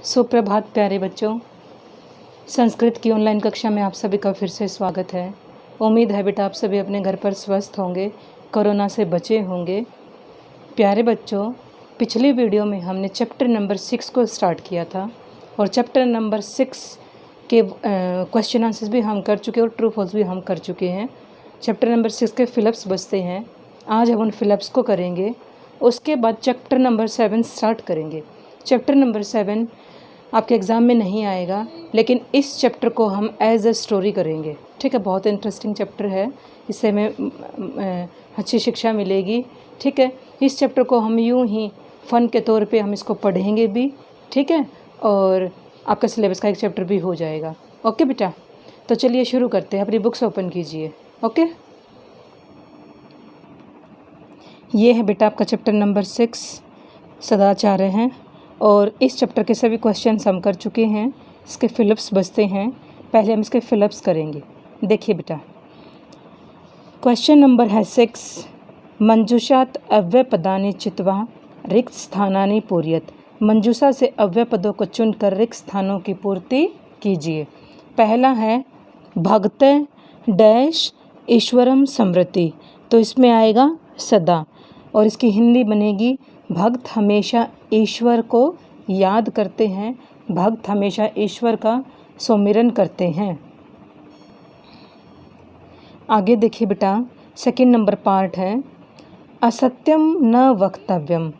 सुप्रभात प्यारे बच्चों। संस्कृत की ऑनलाइन कक्षा में आप सभी का फिर से स्वागत है। उम्मीद है बेटा आप सभी अपने घर पर स्वस्थ होंगे, कोरोना से बचे होंगे। प्यारे बच्चों, पिछली वीडियो में हमने चैप्टर नंबर 6 को स्टार्ट किया था और चैप्टर नंबर 6 के क्वेश्चन आंसर्स भी हम कर चुके और ट्रू फॉल्स भी हम कर चुके हैं। चैप्टर नंबर 6 के फिलअप्स बचते हैं, आज हम उन फिलअप्स को करेंगे। उसके बाद चैप्टर नंबर 7 स्टार्ट करेंगे। चैप्टर नंबर 7 आपके एग्ज़ाम में नहीं आएगा, लेकिन इस चैप्टर को हम एज अ स्टोरी करेंगे। ठीक है, बहुत इंटरेस्टिंग चैप्टर है, इससे हमें अच्छी शिक्षा मिलेगी। ठीक है, इस चैप्टर को हम यूं ही फ़न के तौर पे हम इसको पढ़ेंगे भी। ठीक है, और आपका सिलेबस का एक चैप्टर भी हो जाएगा। ओके बेटा, तो चलिए शुरू करते हैं। अपनी बुक्स ओपन कीजिए। ओके, ये है बेटा आपका चैप्टर नंबर 6 सदाचार हैं, और इस चैप्टर के सभी क्वेश्चंस हम कर चुके हैं। इसके फिलअप्स बचते हैं, पहले हम इसके फिलअप्स करेंगे। देखिए बेटा, क्वेश्चन नंबर है 6। मंजूषात अव्ययपदानि चित्वा रिक्त स्थानानि पूरयत। मंजूषा से अव्यय पदों को चुनकर रिक्त स्थानों की पूर्ति कीजिए। पहला है भक्त डैश ईश्वरम स्मृति, तो इसमें आएगा सदा, और इसकी हिंदी बनेगी भक्त हमेशा ईश्वर को याद करते हैं, भक्त हमेशा ईश्वर का सुमिरन करते हैं। आगे देखिए बेटा, सेकंड नंबर पार्ट है असत्यम न वक्तव्यम।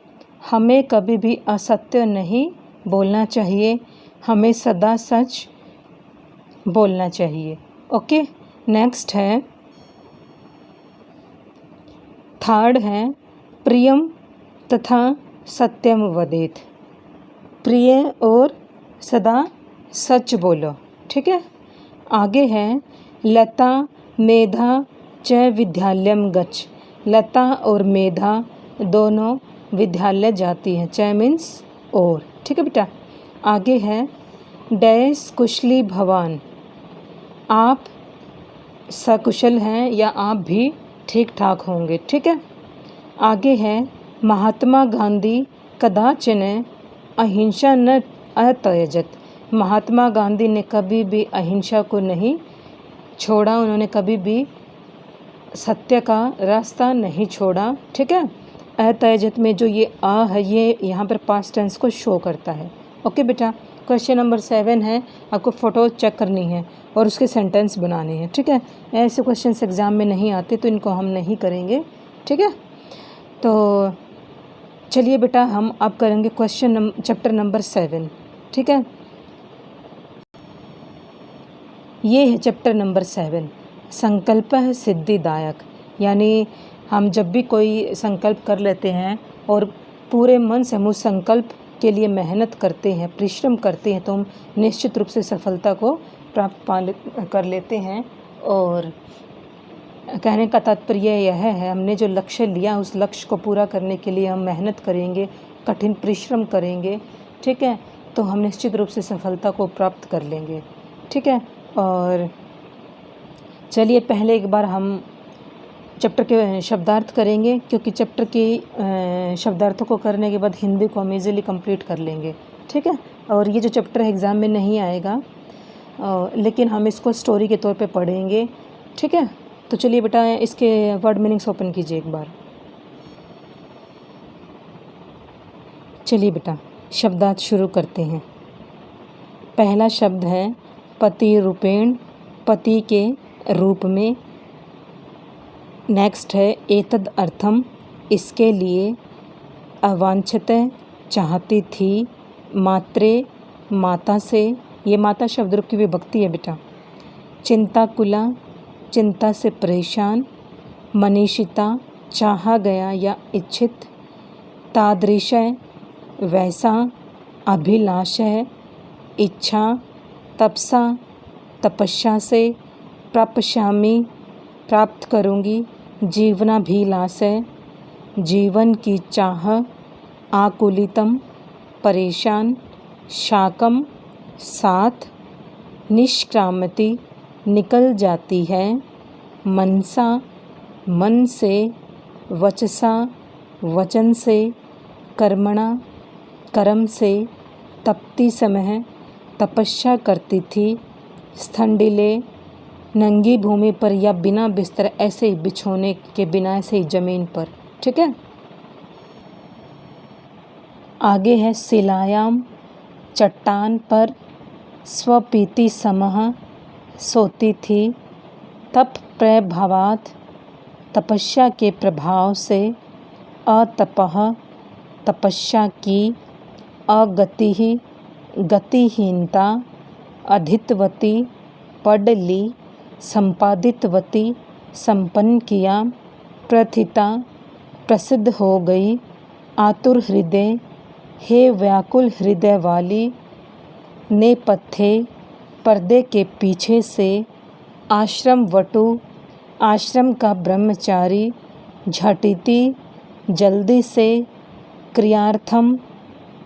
हमें कभी भी असत्य नहीं बोलना चाहिए, हमें सदा सच बोलना चाहिए। ओके, नेक्स्ट है थर्ड है प्रियम तथा सत्यम वदेत। प्रिय और सदा सच बोलो। ठीक है, आगे है लता मेधा च विद्यालयम गच्छ। लता और मेधा दोनों विद्यालय जाती हैं, च मीन्स और। ठीक है बेटा, आगे है डैश कुशली भवान। आप सकुशल हैं या आप भी ठीक ठाक होंगे। ठीक है, आगे है महात्मा गांधी कदाचिन अहिंसा न अत्यजत। महात्मा गांधी ने कभी भी अहिंसा को नहीं छोड़ा, उन्होंने कभी भी सत्य का रास्ता नहीं छोड़ा। ठीक है, अत्यजत में जो ये आ है, ये यहाँ पर पास्ट टेंस को शो करता है। ओके बेटा, क्वेश्चन नंबर 7 है, आपको फ़ोटो चेक करनी है और उसके सेंटेंस बनाने हैं। ठीक है, ऐसे क्वेश्चंस एग्ज़ाम में नहीं आते तो इनको हम नहीं करेंगे। ठीक है, तो चलिए बेटा, हम अब करेंगे चैप्टर नंबर 7। ठीक है, ये है चैप्टर नंबर 7। संकल्प है सिद्धिदायक, यानी हम जब भी कोई संकल्प कर लेते हैं और पूरे मन से हम उस संकल्प के लिए मेहनत करते हैं, परिश्रम करते हैं, तो हम निश्चित रूप से सफलता को प्राप्त कर लेते हैं। और कहने का तात्पर्य यह है, हमने जो लक्ष्य लिया उस लक्ष्य को पूरा करने के लिए हम मेहनत करेंगे, कठिन परिश्रम करेंगे। ठीक है, तो हम निश्चित रूप से सफलता को प्राप्त कर लेंगे। ठीक है, और चलिए पहले एक बार हम चैप्टर के शब्दार्थ करेंगे, क्योंकि चैप्टर की शब्दार्थों को करने के बाद हिंदी को हम ईज़िली कंप्लीट कर लेंगे। ठीक है, और ये जो चैप्टर एग्ज़ाम में नहीं आएगा, लेकिन हम इसको स्टोरी के तौर पे पढ़ेंगे। ठीक है, तो चलिए बेटा, इसके वर्ड मीनिंग्स ओपन कीजिए एक बार। चलिए बेटा, शब्दार्थ शुरू करते हैं। पहला शब्द है पति रूपेण, पति के रूप में। नेक्स्ट है एतद अर्थम, इसके लिए। अवांछित, चाहती थी। मात्रे, माता से, ये माता शब्द रूप की विभक्ति है बेटा। चिंताकुला, चिंता से परेशान। मनीषिता, चाहा गया या इच्छित। तादृशय, वैसा। अभिलाषय, इच्छा। तपसा, तपस्या से। प्राप्स्यामि, प्राप्त करूँगी। जीवनाभिलाषय, जीवन की चाह। आकुलितम, परेशान। शाकम, साथ। निष्क्रामति, निकल जाती है। मनसा, मन से। वचसा, वचन से। कर्मणा, कर्म से। तपती समय तपस्या करती थी, स्थंडिले नंगी भूमि पर या बिना बिस्तर ऐसे ही बिछोने के बिना ऐसे ही ज़मीन पर। ठीक है, आगे है शिलायाम चट्टान पर स्वपीति समः सोती थी। तप प्रभावात तपस्या के प्रभाव से अतपः तपस्या की अगति गतिहीनता अधितवती पढ़ ली संपादितवती संपन्न किया प्रथिता प्रसिद्ध हो गई आतुर हृदय हे व्याकुल हृदय वाली नेपथ्ये पर्दे के पीछे से आश्रम वटु आश्रम का ब्रह्मचारी झटिति जल्दी से क्रियार्थम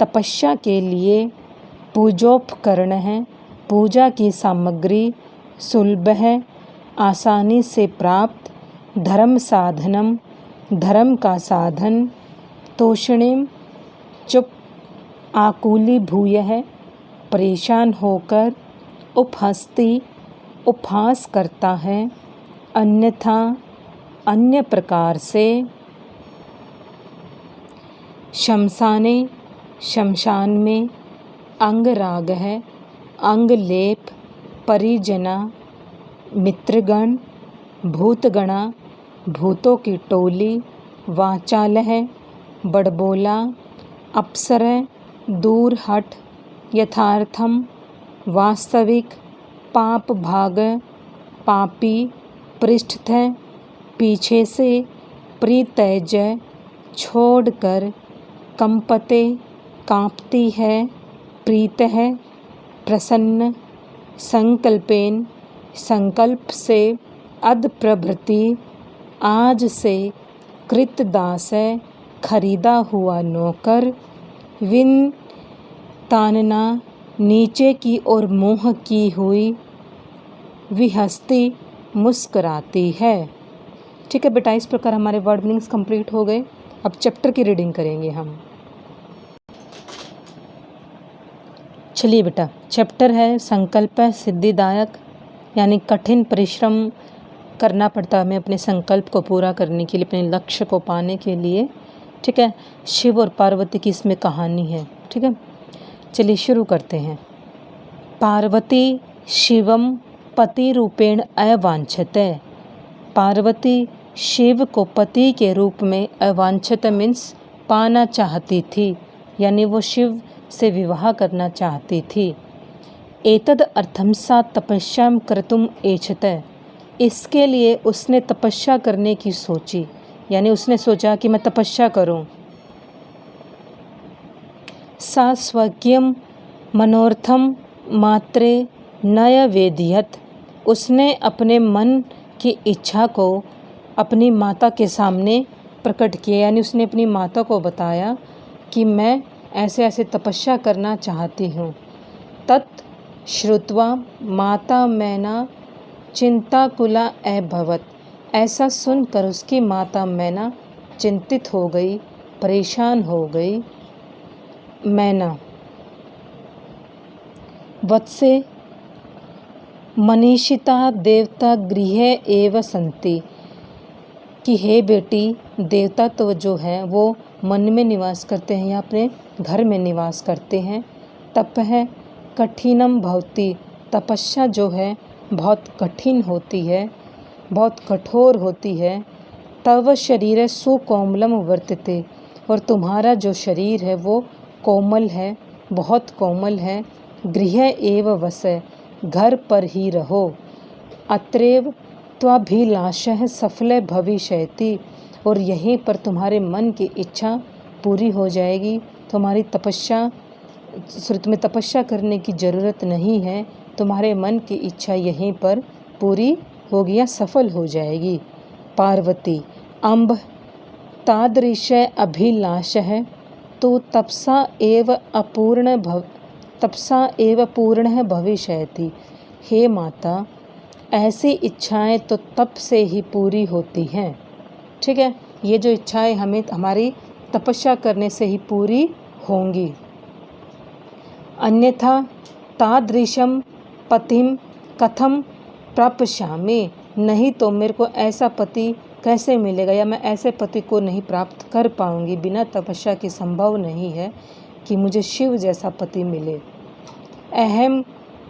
तपस्या के लिए पूजोपकरण है पूजा की सामग्री सुलभ है आसानी से प्राप्त धर्म साधनम धर्म का साधन तोषणिम चुप आकुली भूय है परेशान होकर उपहस्ती उपहास करता है अन्यथा अन्य प्रकार से शमशाने शमशान में अंगराग है अंगलेप परिजना मित्रगण भूतगणा भूतों की टोली वाचाल है बड़बोला अप्सर दूर हट यथार्थम वास्तविक पाप भाग पापी पृष्ठ पीछे से प्रीतैज छोड़कर कंपते कांपती है प्रीत है प्रसन्न संकल्पेन संकल्प से अद प्रभृति आज से कृतदास है खरीदा हुआ नौकर विन तानना नीचे की ओर मुँह की हुई विहस्ती मुस्कराती है। ठीक है बेटा, इस प्रकार हमारे वर्ड मीनिंग्स कंप्लीट हो गए। अब चैप्टर की रीडिंग करेंगे हम। चलिए बेटा, चैप्टर है संकल्प सिद्धिदायक, यानी कठिन परिश्रम करना पड़ता है हमें अपने संकल्प को पूरा करने के लिए, अपने लक्ष्य को पाने के लिए। ठीक है, शिव और पार्वती की इसमें कहानी है। ठीक है, चलिए शुरू करते हैं। पार्वती शिवम पति रूपेण अवांछते। पार्वती शिव को पति के रूप में अवांछित मीन्स पाना चाहती थी, यानी वो शिव से विवाह करना चाहती थी। एतद अर्थम सा तपस्याम कर्तुम एच्छते। इसके लिए उसने तपस्या करने की सोची, यानी उसने सोचा कि मैं तपस्या करूं। सा स्वकीयम मनोर्थम मात्रे नय वेदियत। उसने अपने मन की इच्छा को अपनी माता के सामने प्रकट किया, यानी उसने अपनी माता को बताया कि मैं ऐसे ऐसे तपस्या करना चाहती हूँ। तत् श्रुत्वा माता मैना चिंताकुला अभवत। ऐसा सुनकर उसकी माता मैना चिंतित हो गई, परेशान हो गई। मैना वत्से मनीषिता देवता गृहे एव संति। कि हे बेटी, देवता तो जो है वो मन में निवास करते हैं या अपने घर में निवास करते हैं। तप है कठिनम भवति। तपस्या जो है बहुत कठिन होती है, बहुत कठोर होती है। तव शरीर सुकोमलम वर्तते। और तुम्हारा जो शरीर है वो कोमल है, बहुत कोमल है। गृह एव वसै। घर पर ही रहो। अत्रैव त्वाभिलाषः सफल भविष्यति। और यहीं पर तुम्हारे मन की इच्छा पूरी हो जाएगी। तुम्हारी तपस्या, तुम्हें तपस्या करने की ज़रूरत नहीं है, तुम्हारे मन की इच्छा यहीं पर पूरी होगी या सफल हो जाएगी। पार्वती अम्ब तादृश अभिलाषः तो तपसा एव पूर्ण भविष्यति। हे माता, ऐसी इच्छाएं तो तप से ही पूरी होती हैं। ठीक है, ये जो इच्छाएं हमें हमारी तपस्या करने से ही पूरी होंगी। अन्यथा तादृशं पतिं कथम प्राप्स्यामि, नहीं तो मेरे को ऐसा पति कैसे मिलेगा, या मैं ऐसे पति को नहीं प्राप्त कर पाऊंगी। बिना तपस्या के संभव नहीं है कि मुझे शिव जैसा पति मिले। अहम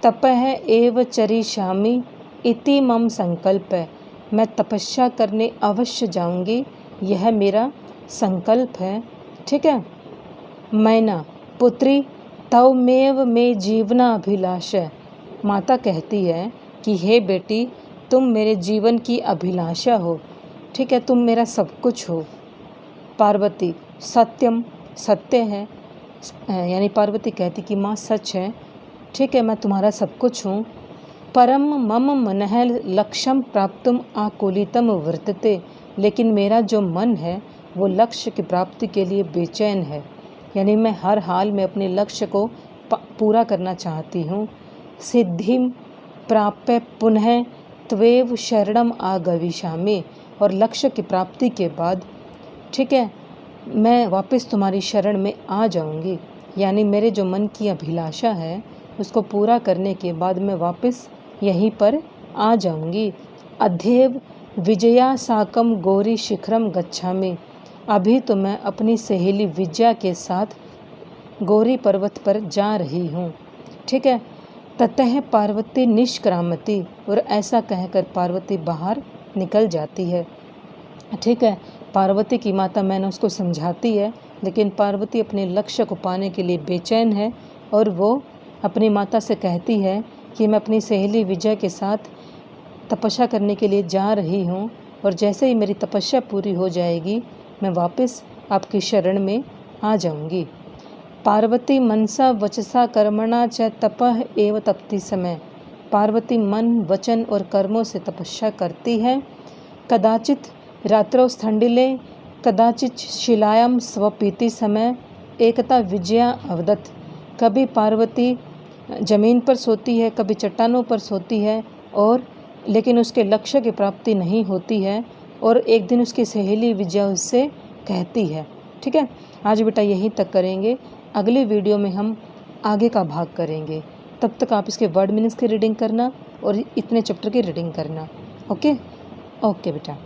तपः एव चरिष्यामि इति मम संकल्प है, मैं तपस्या करने अवश्य जाऊंगी, यह मेरा संकल्प है। ठीक है। मैना पुत्री तवमेव मे जीवना अभिलाष है, माता कहती है कि हे बेटी, तुम मेरे जीवन की अभिलाषा हो। ठीक है, तुम मेरा सब कुछ हो। पार्वती सत्यम, सत्य है, यानी पार्वती कहती कि माँ सच है। ठीक है, मैं तुम्हारा सब कुछ हूँ। परम मम मनः लक्ष्यम प्राप्तुम आकुलितम वर्तते, लेकिन मेरा जो मन है वो लक्ष्य की प्राप्ति के लिए बेचैन है, यानी मैं हर हाल में अपने लक्ष्य को पूरा करना चाहती हूँ। सिद्धिम प्राप्य पुनः त्वेव शरणम आगविष्यामि, और लक्ष्य की प्राप्ति के बाद, ठीक है, मैं वापस तुम्हारी शरण में आ जाऊंगी, यानी मेरे जो मन की अभिलाषा है उसको पूरा करने के बाद मैं वापस यहीं पर आ जाऊंगी। अध्येव विजया साकम गौरी शिखरम गच्छामि, अभी तो मैं अपनी सहेली विजया के साथ गौरी पर्वत पर जा रही हूँ। ठीक है। ततः पार्वती निष्क्रामती, और ऐसा कहकर पार्वती बाहर निकल जाती है। ठीक है। पार्वती की माता मैंने उसको समझाती है, लेकिन पार्वती अपने लक्ष्य को पाने के लिए बेचैन है, और वो अपनी माता से कहती है कि मैं अपनी सहेली विजय के साथ तपस्या करने के लिए जा रही हूँ, और जैसे ही मेरी तपस्या पूरी हो जाएगी मैं वापस आपकी शरण में आ जाऊँगी। पार्वती मनसा वचसा कर्मणा च तपः एव तपति समय, पार्वती मन वचन और कर्मों से तपस्या करती है। कदाचित रात्रौ स्थंडिले कदाचित शिलायाम स्वपीति समय एकता विजया अवदत्, कभी पार्वती जमीन पर सोती है, कभी चट्टानों पर सोती है, और लेकिन उसके लक्ष्य की प्राप्ति नहीं होती है, और एक दिन उसकी सहेली विजया उससे कहती है। ठीक है। आज बेटा यहीं तक करेंगे, अगले वीडियो में हम आगे का भाग करेंगे। तब तक आप इसके वर्ड मीनिंग्स की रीडिंग करना और इतने चैप्टर की रीडिंग करना। ओके बेटा।